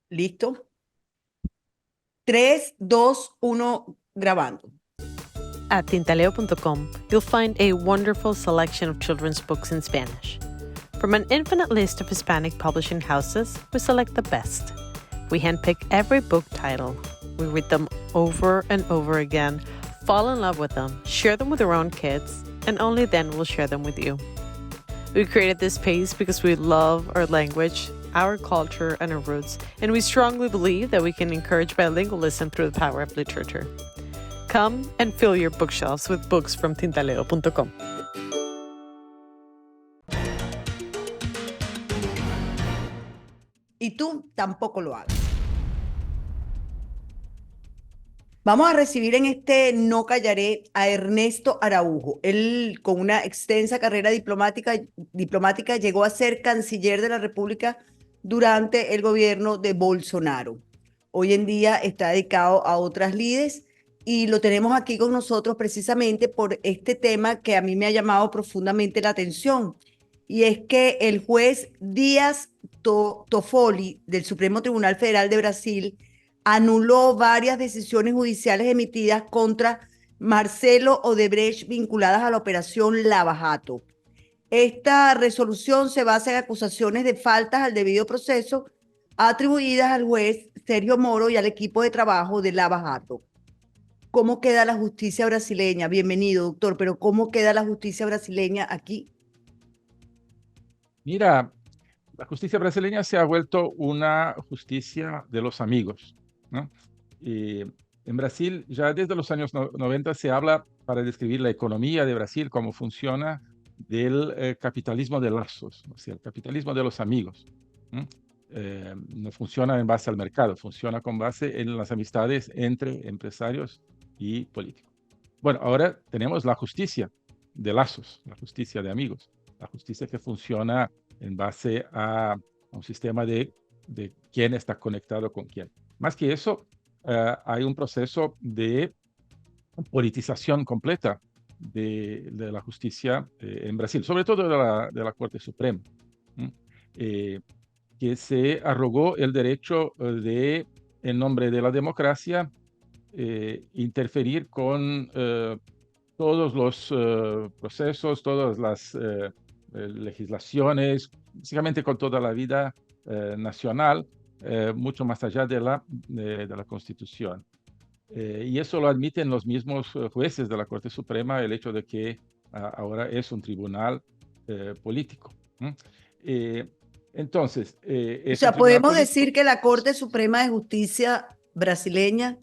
¿Listo? 3, 2, 1, grabando. At tintaleo.com, you'll find a wonderful selection of children's books in Spanish. From an infinite list of Hispanic publishing houses, we select the best. We handpick every book title. We read them over and over again, fall in love with them, share them with our own kids, and only then we'll share them with you. We created this space because we love our language, our culture, and our roots, and we strongly believe that we can encourage bilingualism through the power of literature. Come and fill your bookshelves with books from tintaleo.com. Y tú tampoco lo hagas. Vamos a recibir en este No Callaré a Ernesto Araujo. Él, con una extensa carrera diplomática, llegó a ser canciller de la República durante el gobierno de Bolsonaro. Hoy en día está dedicado a otras lides y lo tenemos aquí con nosotros precisamente por este tema que a mí me ha llamado profundamente la atención. Y es que el juez Díaz Toffoli del Supremo Tribunal Federal de Brasil anuló varias decisiones judiciales emitidas contra Marcelo Odebrecht vinculadas a la operación Lava Jato. Esta resolución se basa en acusaciones de faltas al debido proceso atribuidas al juez Sergio Moro y al equipo de trabajo de Lava Jato. ¿Cómo queda la justicia brasileña? Bienvenido, doctor, pero ¿cómo queda la justicia brasileña aquí? Mira, la justicia brasileña se ha vuelto una justicia de los amigos, ¿no? Y en Brasil, ya desde los años 90 se habla para describir la economía de Brasil, cómo funciona, del capitalismo de lazos, o sea, el capitalismo de los amigos. No funciona en base al mercado, funciona con base en las amistades entre empresarios y políticos. Bueno, ahora tenemos la justicia de lazos, la justicia de amigos, la justicia que funciona en base a un sistema de quién está conectado con quién. Más que eso, hay un proceso de politización completa de la justicia en Brasil, sobre todo de la Corte Suprema, que se arrogó el derecho de, en nombre de la democracia, interferir con todos los procesos, todas las legislaciones, básicamente con toda la vida nacional, mucho más allá de la Constitución. Y eso lo admiten los mismos jueces de la Corte Suprema, el hecho de que ahora es un tribunal político. Entonces, O es un sea, tribunal podemos político. decir que la Corte Suprema de Justicia brasileña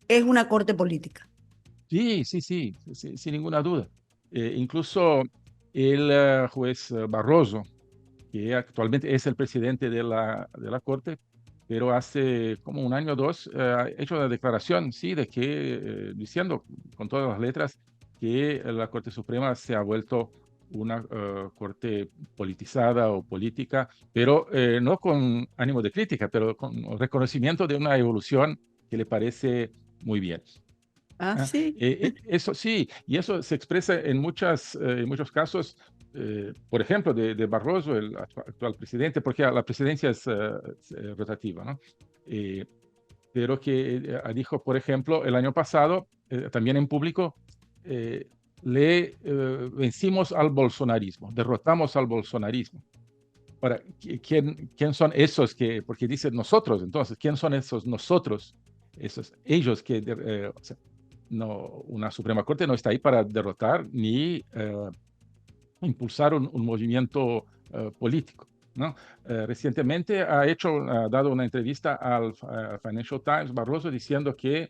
es una corte política. Sí, sí, sí, sin ninguna duda. Incluso el juez Barroso, que actualmente es el presidente de la Corte, pero hace como un año o dos ha hecho una declaración, sí, de que, diciendo con todas las letras, que la Corte Suprema se ha vuelto una corte politizada o política, pero no con ánimo de crítica, pero con reconocimiento de una evolución que le parece muy bien. Ah, sí. Eso sí, y eso se expresa en muchos casos, por ejemplo, de Barroso, el actual presidente, porque la presidencia es rotativa, ¿no? Pero que dijo, por ejemplo, el año pasado, también en público, le vencimos al bolsonarismo, derrotamos al bolsonarismo. Ahora, ¿quién son esos que, porque dice nosotros, entonces, ¿quién son esos nosotros? Esos, ellos que, o sea, no, una Suprema Corte no está ahí para derrotar ni impulsar un movimiento político, ¿no? Recientemente ha dado una entrevista al Financial Times, Barroso, diciendo que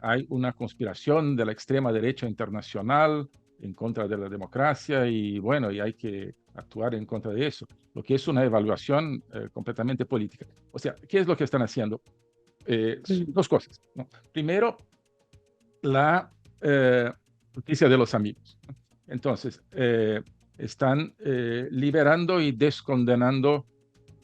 hay una conspiración de la extrema derecha internacional en contra de la democracia y bueno, y hay que actuar en contra de eso, lo que es una evaluación completamente política. O sea, ¿qué es lo que están haciendo? Dos cosas, ¿no? Primero, la justicia de los amigos. Entonces, están liberando y descondenando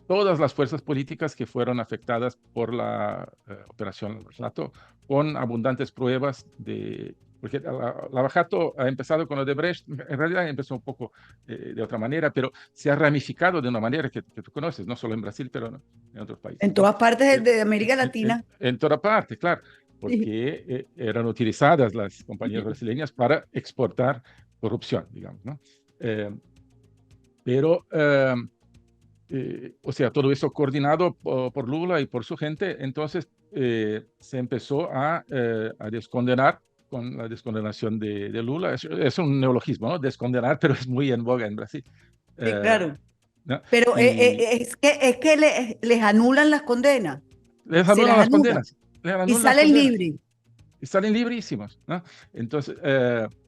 todas las fuerzas políticas que fueron afectadas por la operación Lava Jato, con abundantes pruebas de porque Lava Jato ha empezado con Odebrecht, en realidad empezó un poco de otra manera, pero se ha ramificado de una manera que tú conoces, no solo en Brasil, pero en otros países, En ¿no? todas partes Eh, de América Latina. en toda parte, claro, Sí. porque eran utilizadas las compañías brasileñas para exportar corrupción, digamos, ¿no? Eh, pero, o sea, todo eso coordinado por Lula y por su gente, entonces se empezó a descondenar con la descondenación de Lula. Es un neologismo, ¿no? Descondenar, pero es muy en boga en Brasil. Sí, Eh, claro. ¿No? Pero Y es que les anulan las condenas, les se anulan las las anulan condenas, les y anulan las salen condenas libres. y salen librísimos, ¿no? Entonces,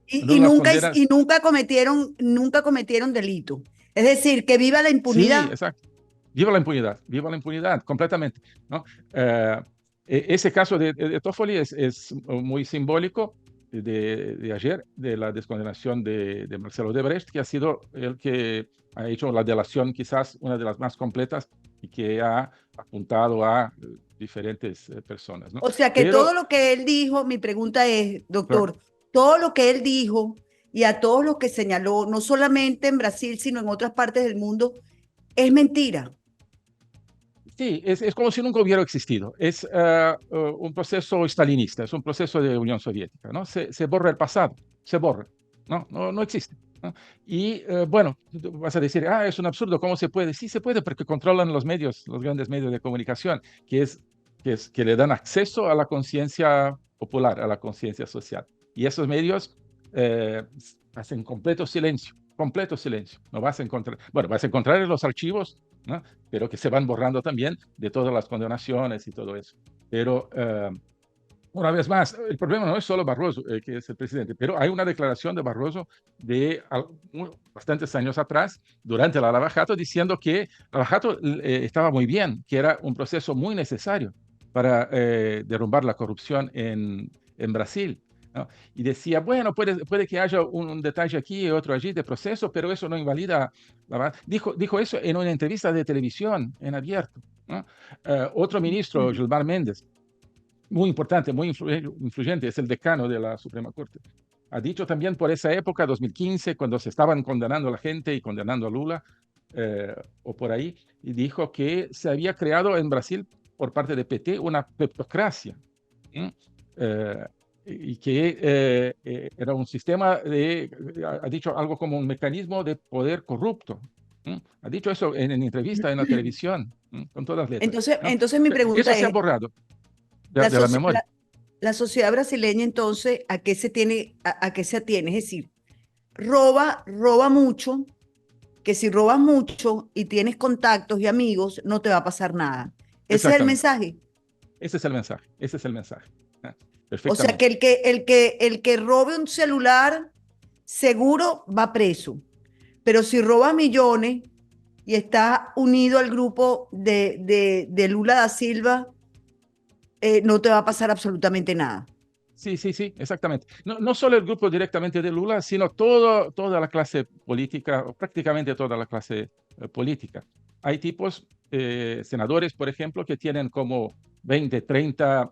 Y anulan las condenas. nunca cometieron delito. Es decir, que viva la Sí, impunidad. exacto. Viva la impunidad, completamente, ¿no? Eh, ese caso de Toffoli es muy simbólico de ayer, de la descondenación de Marcelo Odebrecht, que ha sido el que ha hecho la delación quizás una de las más completas y que ha apuntado a diferentes personas, ¿no? O sea que todo Pero, lo que él dijo, mi pregunta es, claro, doctor, todo lo que él dijo y a todos los que señaló, no solamente en Brasil, sino en otras partes del mundo, es mentira. sí, es como si nunca hubiera existido. Es un proceso stalinista, es un proceso de Unión Soviética, ¿no? Se borra el pasado, se borra, ¿no? No existe, ¿no? Y bueno, tú vas a decir, es un absurdo, ¿cómo se puede? Sí se puede porque controlan los medios, los grandes medios de comunicación, que le dan acceso a la conciencia popular, a la conciencia social. Y esos medios eh, hacen completo silencio. No vas a encontrar, bueno, vas a encontrar en los archivos, ¿no? Pero que se van borrando también de todas las condenaciones y todo eso. Pero una vez más, el problema no es solo Barroso, que es el presidente, pero hay una declaración de Barroso de bastantes años atrás, durante la Lava Jato, diciendo que Lava Jato estaba muy bien, que era un proceso muy necesario para derrumbar la corrupción en Brasil, ¿no? Y decía, bueno, puede que haya un detalle aquí y otro allí de proceso, pero eso no invalida. Dijo eso en una entrevista de televisión en abierto, ¿no? Otro ministro, Gilmar Mendes, muy importante, muy influyente, es el decano de la Suprema Corte. Ha dicho también por esa época, 2015, cuando se estaban condenando a la gente y condenando a Lula, o por ahí, y dijo que se había creado en Brasil, por parte de PT, una peptocracia, ¿sí? Eh, y que era un sistema ha dicho algo como un mecanismo de poder corrupto. ¿Sí? Ha dicho eso en entrevista en la televisión, ¿sí? Con todas letras, ¿no? Entonces mi Eso pregunta se ha es, borrado la, de la soci- memoria. la- la sociedad brasileña entonces, ¿a qué se tiene, a qué se atiene? Es decir, roba mucho, que si robas mucho y tienes contactos y amigos, no te va a pasar nada. Ese es el Exactamente. mensaje. Ese es el mensaje. Ese es el mensaje. ¿Eh? O sea que Perfectamente. el que robe un celular seguro va preso. Pero si roba millones y está unido al grupo de Lula da Silva, no te va a pasar absolutamente nada. Sí, sí, sí, exactamente. No solo el grupo directamente de Lula, sino toda la clase política, o prácticamente toda la clase política. Hay tipos, senadores, por ejemplo, que tienen como 20, 30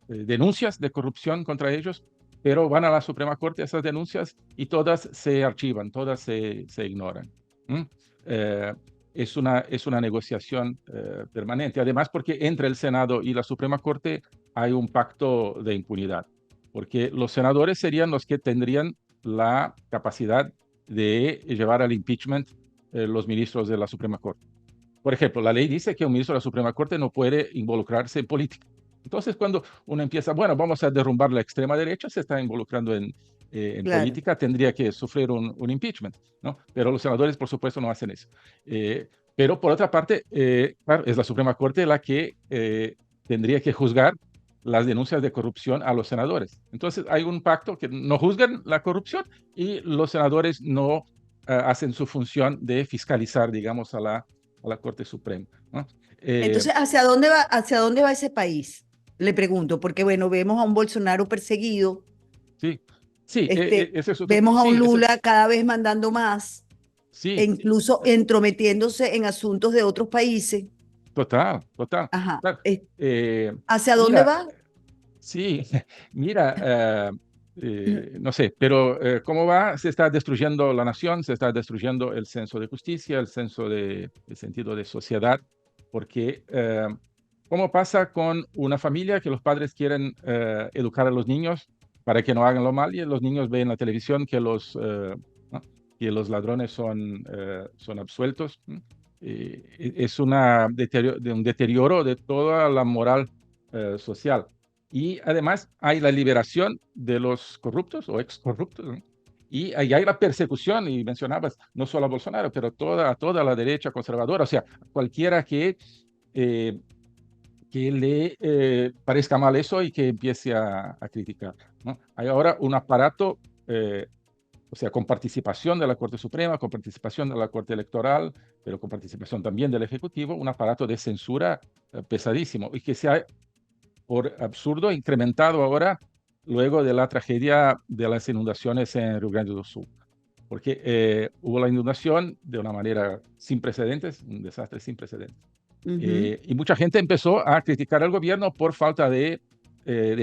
denuncias de corrupción contra ellos, pero van a la Suprema Corte esas denuncias y todas se archivan, todas se ignoran. ¿Mm? Eh, es una negociación permanente. Además, porque entre el Senado y la Suprema Corte hay un pacto de impunidad, porque los senadores serían los que tendrían la capacidad de llevar al impeachment los ministros de la Suprema Corte. Por ejemplo, la ley dice que un ministro de la Suprema Corte no puede involucrarse en política. Entonces, cuando uno empieza, bueno, vamos a derrumbar la extrema derecha, se está involucrando en Claro. política, tendría que sufrir un impeachment, ¿no? Pero los senadores, por supuesto, no hacen eso. Pero, por otra parte, claro, es la Suprema Corte la que tendría que juzgar las denuncias de corrupción a los senadores. Entonces, hay un pacto que no juzgan la corrupción y los senadores no hacen su función de fiscalizar, digamos, a la Corte Suprema, ¿no? Entonces, hacia dónde va ese país? Le pregunto, porque bueno, vemos a un Bolsonaro perseguido, Sí, sí, ese es otro, vemos a un sí, Lula cada vez mandando más e sí, incluso entrometiéndose en asuntos de otros países. total, total. Ajá. Claro. ¿Hacia dónde Mira, va? sí, mira, No sé, pero ¿cómo va? Se está destruyendo la nación, se está destruyendo el senso de justicia, el sentido de sociedad, porque ¿cómo pasa con una familia que los padres quieren educar a los niños para que no hagan lo mal y los niños ven en la televisión que ¿no? que los ladrones son absueltos? ¿No? Es un deterioro de toda la moral social. Y además hay la liberación de los corruptos o excorruptos, ¿no? Y ahí hay la persecución, y mencionabas no solo a Bolsonaro, pero a toda la derecha conservadora, o sea, cualquiera eh, que le parezca mal eso y que empiece a criticar, ¿no? Hay ahora un aparato, o sea, con participación de la Corte Suprema, con participación de la Corte Electoral, pero con participación también del Ejecutivo, un aparato de censura pesadísimo y que se ha por absurdo, incrementado ahora luego de la tragedia de las inundaciones en Río Grande do Sul. Porque hubo la inundación de una manera sin precedentes, un desastre sin precedentes. Y mucha gente empezó a criticar al gobierno por falta de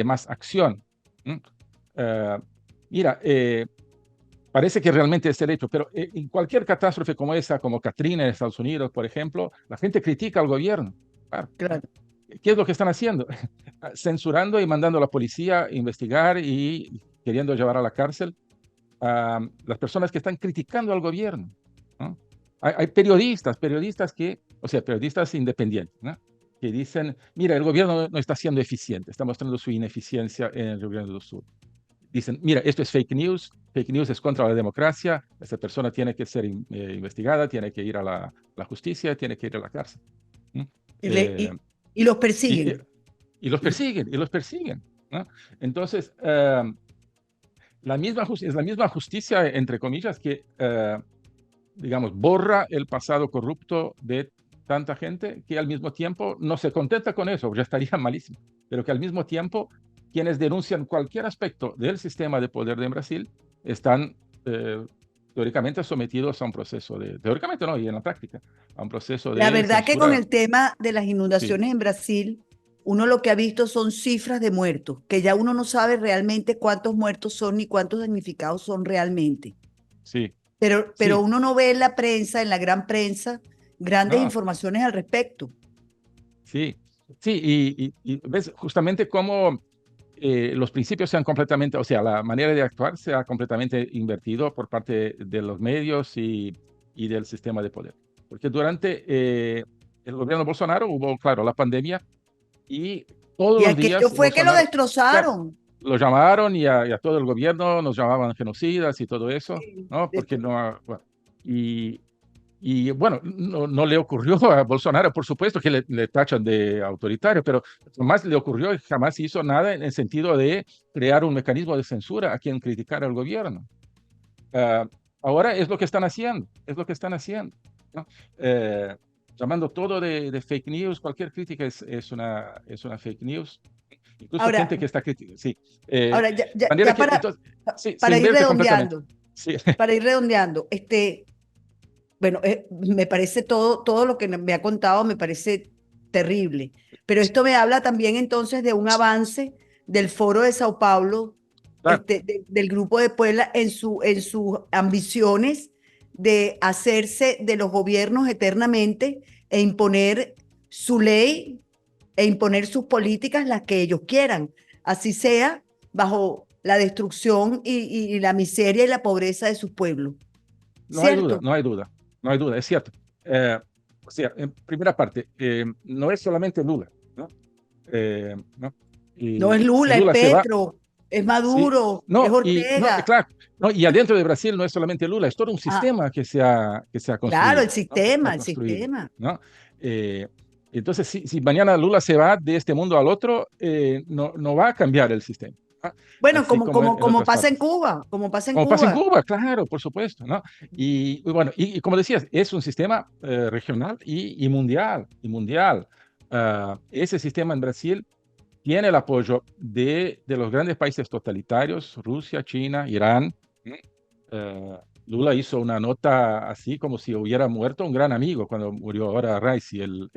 más acción. Mira, parece que realmente es el hecho, pero en cualquier catástrofe como esa, como Katrina en Estados Unidos, por ejemplo, la gente critica al gobierno. Claro. Claro. ¿Qué es lo que están haciendo? Censurando y mandando a la policía a investigar y queriendo llevar a la cárcel a las personas que están criticando al gobierno, ¿no? Hay periodistas que, o sea, periodistas independientes, ¿no? Que dicen, mira, el gobierno no está siendo eficiente, está mostrando su ineficiencia en el Río Grande do Sul. Dicen, mira, esto es fake news es contra la democracia, esta persona tiene que ser investigada, tiene que ir a la justicia, tiene que ir a la cárcel. ¿No? Y los persiguen. Y los persiguen, ¿no? Entonces, es la misma justicia, entre comillas, que, digamos, borra el pasado corrupto de tanta gente que al mismo tiempo no se contenta con eso, ya estaría malísimo, pero que al mismo tiempo quienes denuncian cualquier aspecto del sistema de poder de Brasil están teóricamente sometidos a un proceso teóricamente no, y en la práctica, a un proceso de La verdad que con censura. el tema de las Sí, inundaciones en Brasil, uno lo que ha visto son cifras de muertos, que ya uno no sabe realmente cuántos muertos son ni cuántos damnificados son realmente. sí, Pero sí, uno no ve en la prensa, en la gran prensa, grandes no, informaciones al respecto. sí, sí, y ves justamente cómo los principios se han completamente, o sea, la manera de actuar se ha completamente invertido por parte de los medios y del sistema de poder. Porque durante el gobierno de Bolsonaro hubo, claro, la pandemia y todos Y los aquello días fue que lo Bolsonaro, claro, destrozaron. lo llamaron y a todo el gobierno nos llamaban genocidas y todo eso, Sí, ¿no? Porque no, bueno, y bueno, no le ocurrió a Bolsonaro, por supuesto que le tachan de autoritario, pero jamás le ocurrió y jamás hizo nada en el sentido de crear un mecanismo de censura a quien criticara al gobierno. Ahora es lo que están haciendo, ¿no? Llamando todo de fake news, cualquier crítica es una fake news. Incluso Ahora, gente que está criticando, sí. ahora De manera que entonces, sí, se para ir invierte completamente. redondeando, Sí, para ir redondeando, bueno, me parece todo lo que me ha contado, me parece terrible. Pero esto me habla también entonces de un avance del Foro de Sao Paulo, claro. del Grupo de Puebla, en sus ambiciones de hacerse de los gobiernos eternamente e imponer su ley e imponer sus políticas, las que ellos quieran, así sea bajo la destrucción y la miseria y la pobreza de sus pueblos. No hay duda, ¿Cierto? no hay duda, no hay duda, es cierto. O sea, en primera parte, no es solamente Lula, ¿no? ¿No? No es Y si Lula, es Lula se va, Petro, es sí, Maduro, es no, no, Ortega. claro, no, y adentro de Brasil no es solamente Lula, es todo un Ah, sistema que se ha claro, construido, ¿no? Que se ha el construido, sistema. ¿no? Eh, entonces, si mañana Lula se va de este mundo al otro, no va a cambiar el sistema, ¿no? Bueno, Así como en como otras pasa en partes. Cuba, como pasa en Como pasa en Cuba. Cuba, claro, por supuesto, ¿no? Y bueno, y como decías, es un sistema regional y mundial, y mundial. Ese sistema en Brasil tiene el apoyo de los grandes países totalitarios, Rusia, China, Irán. ¿No? Lula hizo una nota así como si hubiera muerto un gran amigo cuando murió ahora Raisi, el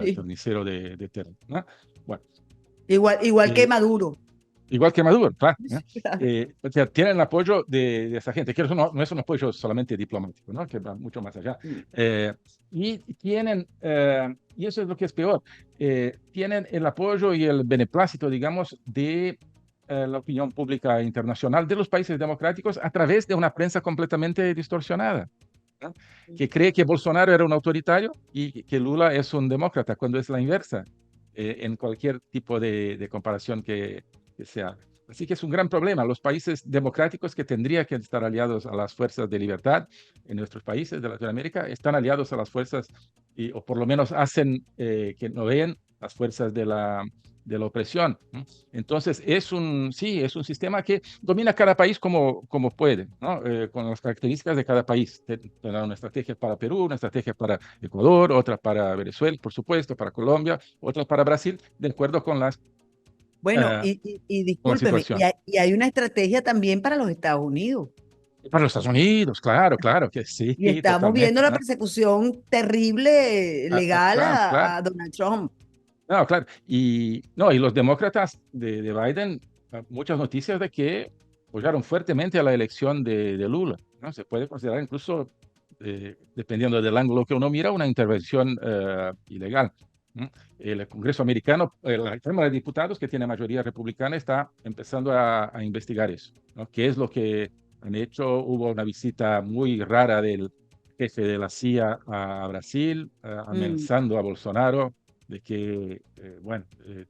Sí. carnicero de Terni, ¿no? Bueno, Igual que eh, Maduro. igual que Maduro, claro. Claro. O sea, tienen el apoyo de esa gente, que eso no es un apoyo solamente diplomático, ¿no? Que va mucho más allá. Mm. Y tienen, y eso es lo que es peor, tienen el apoyo y el beneplácito, digamos, de la opinión pública internacional de los países democráticos a través de una prensa completamente distorsionada, ¿no? Que cree que Bolsonaro era un autoritario y que Lula es un demócrata, cuando es la inversa, en cualquier tipo de comparación que se haga. Así que es un gran problema. Los países democráticos que tendrían que estar aliados a las fuerzas de libertad en nuestros países de Latinoamérica están aliados a las fuerzas, o por lo menos hacen que no ven las fuerzas de la opresión, ¿no? Entonces, sí, es un sistema que domina cada país como puede, ¿no? Con las características de cada país. Tendrá una estrategia para Perú, una estrategia para Ecuador, otra para Venezuela, por supuesto, para Colombia, otra para Brasil, de acuerdo Bueno, eh, y con la discúlpeme, situación. y hay una estrategia también para los Estados Unidos. Para los Estados Unidos, claro que sí, Y estamos viendo totalmente, la ¿no? persecución terrible legal Claro, claro. a Donald Trump. No, claro. Y, no, y los demócratas de Biden, muchas noticias de que apoyaron fuertemente a la elección de Lula, ¿no? Se puede considerar incluso, dependiendo del ángulo que uno mira, una intervención ilegal, ¿no? El Congreso americano, la Cámara de Diputados, que tiene mayoría republicana, está empezando a investigar eso, ¿no? ¿Qué es lo que han hecho? Hubo una visita muy rara del jefe de la CIA a Brasil, Mm, amenazando a Bolsonaro de que, bueno,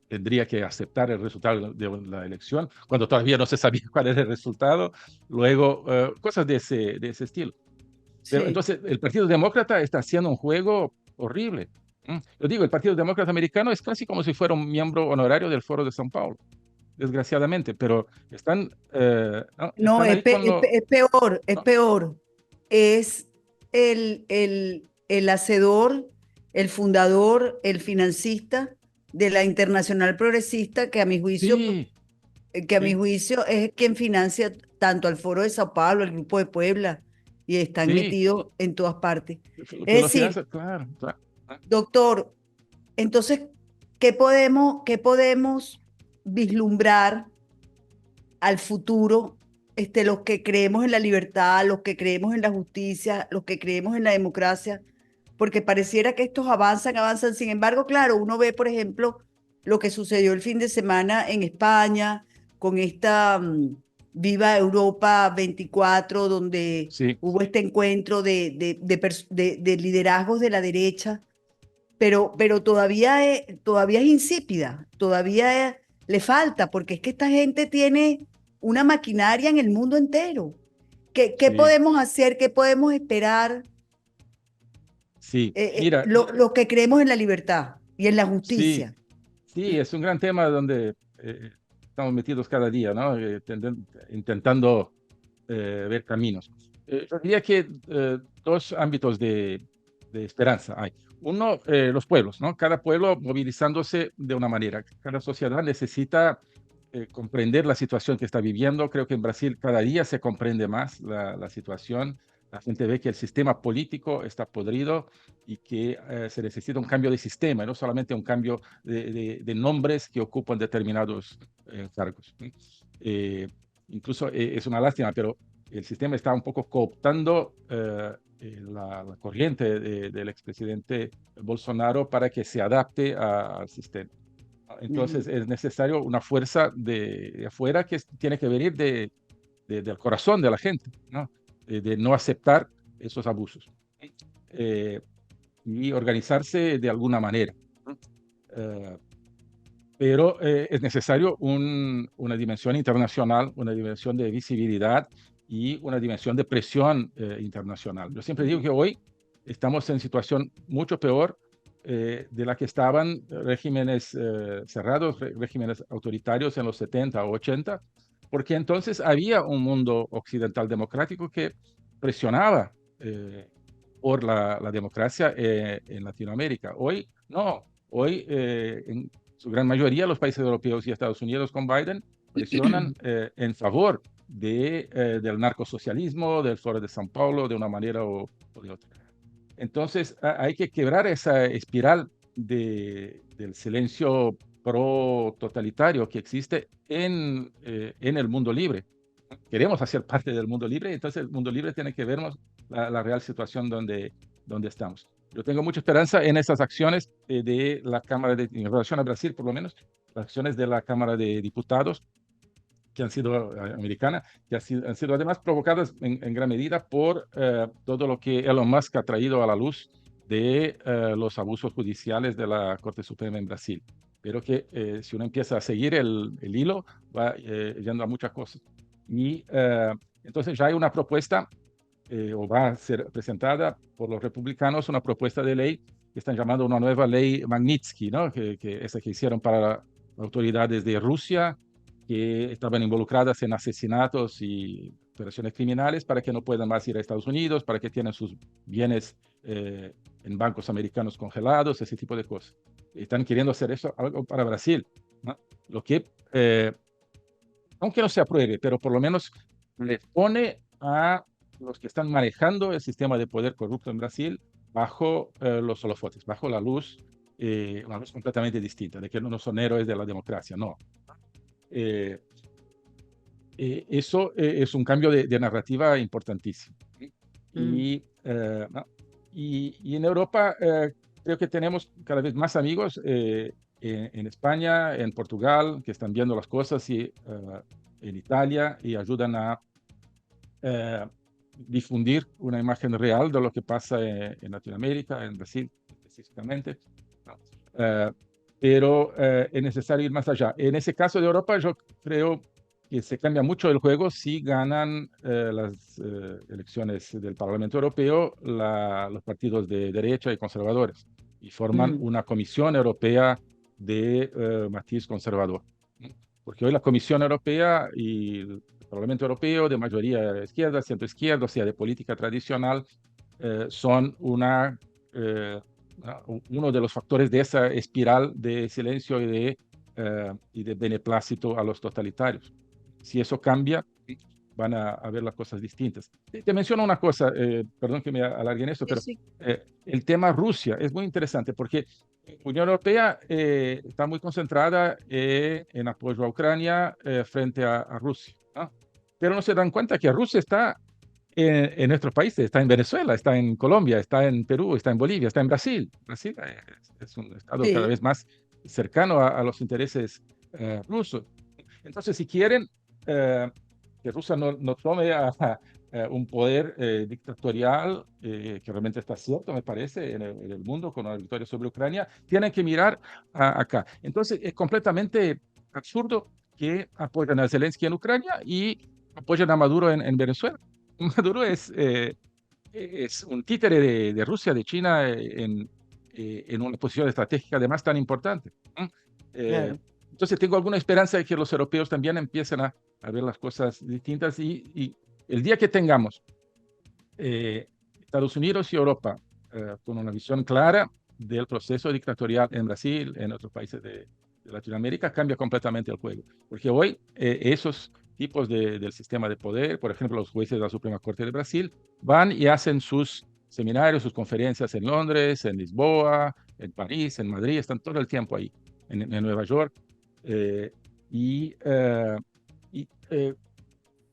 tendría que aceptar el resultado de la elección, cuando todavía no se sabía cuál era el resultado. Luego, cosas de ese estilo. Pero sí. entonces, el Partido Demócrata está haciendo un juego horrible. Yo digo, el Partido Demócrata Americano es casi como si fuera un miembro honorario del Foro de São Paulo, desgraciadamente, pero están, ¿no? No, Están ahí con lo... es peor, es ¿no? peor. Es el hacedor, el fundador, el financista de la Internacional Progresista, Sí, que a mi sí, juicio es quien financia tanto al Foro de Sao Paulo, el Grupo de Puebla, y están sí, metidos en todas partes. que Es lo decir, financia, claro, claro. doctor, entonces, qué podemos vislumbrar al futuro, los que creemos en la libertad, los que creemos en la justicia, los que creemos en la democracia? Porque pareciera que estos avanzan. Sin embargo, claro, uno ve, por ejemplo, lo que sucedió el fin de semana en España con esta Viva Europa 24, donde Sí, hubo este encuentro de liderazgos de la derecha, pero todavía es insípida, le falta, porque es que esta gente tiene una maquinaria en el mundo entero. ¿Qué sí, podemos hacer? ¿Qué podemos esperar? sí. Mira, Los que creemos en la libertad y en la sí, justicia. sí, es un gran tema donde estamos metidos cada día, ¿no? Intentando ver caminos. Yo diría que dos ámbitos de esperanza hay. Uno, los pueblos, ¿no? Cada pueblo movilizándose de una manera. Cada sociedad necesita comprender la situación que está viviendo. Creo que en Brasil cada día se comprende más la situación. La gente ve que el sistema político está podrido y que se necesita un cambio de sistema, no solamente un cambio de nombres que ocupan determinados cargos, ¿no? Eh, Incluso es una lástima, pero el sistema está un poco cooptando la corriente del expresidente Bolsonaro para que se adapte al sistema. Ujú, Entonces es necesario una fuerza de afuera que tiene que venir del corazón de la gente, ¿no? De no aceptar esos abusos eh, y organizarse de alguna manera, ¿no? Pero es necesario una dimensión internacional, una dimensión de visibilidad y una dimensión de presión internacional. Yo siempre digo ujú. que hoy estamos en situación mucho peor de la que estaban regímenes cerrados, regímenes autoritarios en los 70 o 80, porque entonces había un mundo occidental democrático que presionaba por la democracia en Latinoamérica. Hoy no, hoy en su gran mayoría los países europeos y Estados Unidos con Biden presionan en favor del narcosocialismo, del Foro de São Paulo, de una manera o de otra. Entonces hay que quebrar esa espiral del silencio pro-totalitario que existe en el mundo libre. Queremos hacer parte del mundo libre, entonces el mundo libre tiene que vernos la real situación donde estamos. Yo tengo mucha esperanza en esas acciones de la Cámara, en relación a Brasil, por lo menos, las acciones de la Cámara de Diputados, que han sido americanas, que han sido además provocadas en gran medida por todo lo que Elon Musk ha traído a la luz de los abusos judiciales de la Corte Suprema en Brasil. Pero que si uno empieza a seguir el hilo, va yendo a muchas cosas. Y entonces ya hay una propuesta, o va a ser presentada por los republicanos, una propuesta de ley que están llamando una nueva ley Magnitsky, ¿no? Esa que hicieron para autoridades de Rusia, que estaban involucradas en asesinatos y operaciones criminales, para que no puedan más ir a Estados Unidos, para que tienen sus bienes en bancos americanos congelados, ese tipo de cosas. Están queriendo hacer eso algo para Brasil, ¿no? Lo que, aunque no se apruebe, pero por lo menos le pone a los que están manejando el sistema de poder corrupto en Brasil bajo los holofotes, bajo la luz, una luz completamente distinta, de que no son héroes de la democracia, no. Eso es un cambio de narrativa importantísimo. Y en Europa creo que tenemos cada vez más amigos en España, en Portugal, que están viendo las cosas, y en Italia, y ayudan a difundir una imagen real de lo que pasa en Latinoamérica, en Brasil específicamente. Pero es necesario ir más allá. En ese caso de Europa, yo creo que se cambia mucho el juego si ganan las elecciones del Parlamento Europeo los partidos de derecha y conservadores, y forman una Comisión Europea de matiz conservador. Porque hoy la Comisión Europea y el Parlamento Europeo, de mayoría izquierda, centro-izquierda, o sea, de política tradicional, son uno de los factores de esa espiral de silencio y de beneplácito a los totalitarios. Si eso cambia, van a ver las cosas distintas. Te menciono una cosa, perdón que me alargue en esto, pero el tema Rusia es muy interesante, porque la Unión Europea está muy concentrada en apoyo a Ucrania frente a Rusia, ¿no? Pero no se dan cuenta que Rusia está en nuestros países, está en Venezuela, está en Colombia, está en Perú, está en Bolivia, está en Brasil. Brasil es un estado cada vez más cercano a los intereses rusos. Entonces, si quieren que Rusia no tome un poder dictatorial, que realmente está cierto, me parece, en el mundo, con la victoria sobre Ucrania, tienen que mirar acá. Entonces, es completamente absurdo que apoyen a Zelensky en Ucrania y apoyen a Maduro en Venezuela. Maduro es un títere de Rusia, de China, en una posición estratégica además tan importante. Entonces tengo alguna esperanza de que los europeos también empiecen a ver las cosas distintas, y el día que tengamos Estados Unidos y Europa con una visión clara del proceso dictatorial en Brasil, en otros países de Latinoamérica, cambia completamente el juego. Porque hoy esos tipos del sistema de poder, por ejemplo, los jueces de la Suprema Corte de Brasil, van y hacen sus seminarios, sus conferencias en Londres, en Lisboa, en París, en Madrid, están todo el tiempo ahí, en Nueva York, y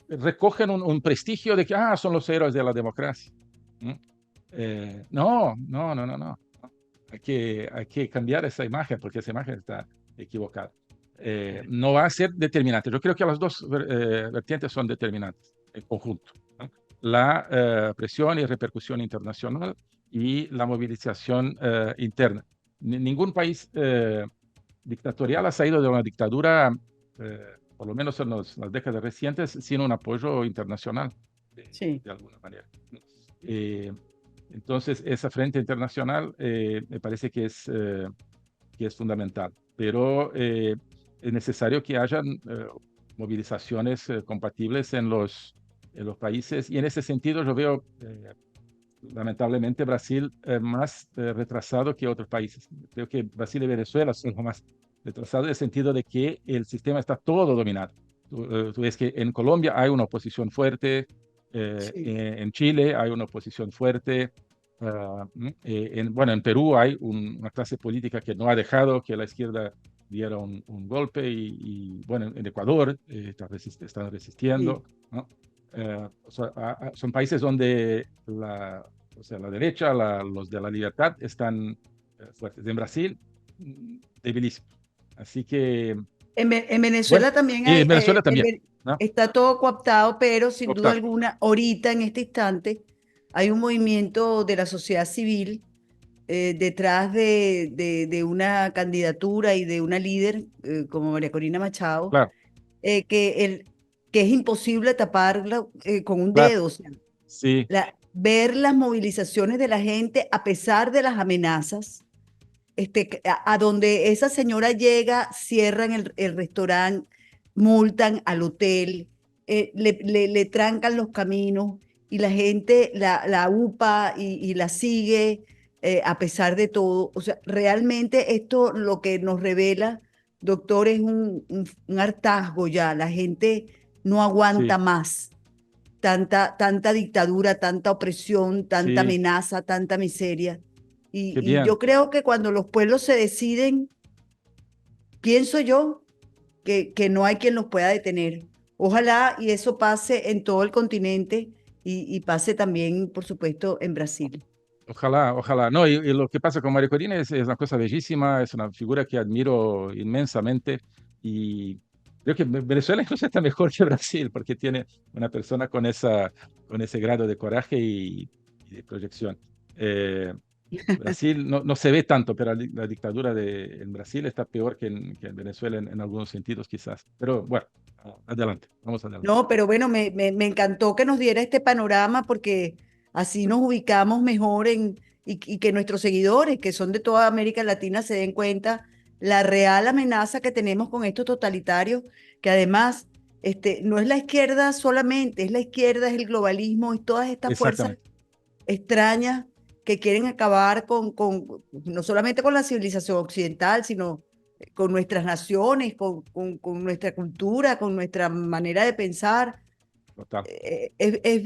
recogen un prestigio de que son los héroes de la democracia. No. Hay que cambiar esa imagen, porque esa imagen está equivocada. No va a ser determinante. Yo creo que las dos vertientes son determinantes en conjunto, ¿no? La presión y repercusión internacional y la movilización interna. Ningún país dictatorial ha salido de una dictadura, por lo menos en las décadas recientes, sin un apoyo internacional, de alguna manera. Entonces, esa frente internacional me parece que es fundamental, pero es necesario que hayan movilizaciones compatibles en los países, y en ese sentido yo veo lamentablemente Brasil más retrasado que otros países. Creo que Brasil y Venezuela son los más retrasados, en el sentido de que el sistema está todo dominado. Tú ves que en Colombia hay una oposición fuerte, en Chile hay una oposición fuerte, en Perú hay una clase política que no ha dejado que la izquierda diera un golpe y, bueno, en Ecuador están resistiendo, ¿no? O sea, son países donde o sea, la derecha, los de la libertad están fuertes. En Brasil, debilísimos. Así que, En bueno, Venezuela también y en Venezuela también, ¿no? está todo cooptado, pero sin duda Cooptado, alguna, ahorita en este instante, hay un movimiento de la sociedad civil detrás de una candidatura y de una líder como María Corina Machado, claro, eh, que, el, que es imposible taparla con un claro, dedo. O sea, sí, ver las movilizaciones de la gente a pesar de las amenazas, a donde esa señora llega, cierran el restaurante, multan al hotel, le trancan los caminos y la gente la upa y la sigue a pesar de todo. O sea, realmente esto lo que nos revela, doctor, es un hartazgo ya. La gente no aguanta sí, más tanta dictadura, tanta opresión, tanta sí, amenaza, tanta miseria. qué Y bien. yo creo que cuando los pueblos se deciden, pienso yo que no hay quien los pueda detener. Ojalá y eso pase en todo el continente y pase también, por supuesto, en Brasil. Ojalá, ojalá. No, y lo que pasa con María Corina es una cosa bellísima, es una figura que admiro inmensamente y creo que Venezuela incluso está mejor que Brasil porque tiene una persona con ese grado de coraje y de proyección. Brasil no se ve tanto, pero la dictadura en Brasil está peor que en Venezuela en algunos sentidos quizás. Pero bueno, adelante, vamos adelante. No, pero bueno, me encantó que nos diera este panorama porque así nos ubicamos mejor y que nuestros seguidores, que son de toda América Latina, se den cuenta la real amenaza que tenemos con estos totalitarios, que además no es la izquierda solamente, es la izquierda, es el globalismo, es todas estas fuerzas Exactamente, extrañas que quieren acabar no solamente con la civilización occidental, sino con nuestras naciones, con nuestra cultura, con nuestra manera de pensar. total. Es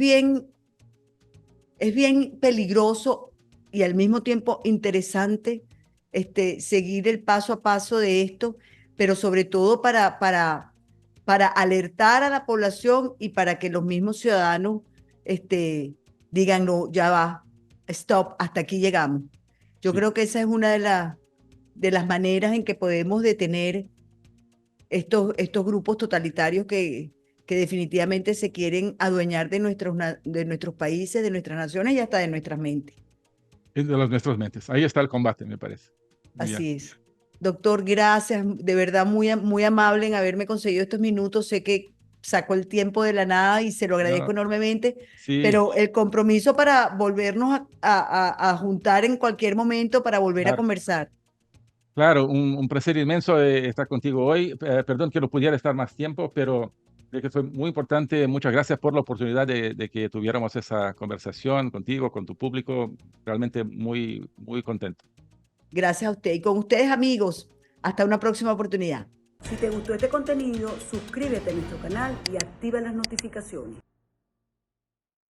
bien peligroso y al mismo tiempo interesante seguir el paso a paso de esto, pero sobre todo para alertar a la población y para que los mismos ciudadanos digan, no, ya va, stop, hasta aquí llegamos. Yo Sí. creo que esa es una de las maneras en que podemos detener estos grupos totalitarios que definitivamente se quieren adueñar de nuestros países, de nuestras naciones y hasta de nuestras mentes. Es de nuestras mentes. Ahí está el combate, me parece. Muy bien. Así es. Doctor, gracias, de verdad muy amable en haberme conseguido estos minutos. Sé que sacó el tiempo de la nada y se lo agradezco No, enormemente, sí, pero el compromiso para volvernos a juntar en cualquier momento para volver a claro. conversar. Claro, un placer inmenso estar contigo hoy. Perdón que no pudiera estar más tiempo, pero creo que fue muy importante. Muchas gracias por la oportunidad de que tuviéramos esa conversación contigo, con tu público. Realmente muy, muy contento. Gracias a usted. Y con ustedes, amigos, hasta una próxima oportunidad. Si te gustó este contenido, suscríbete a nuestro canal y activa las notificaciones.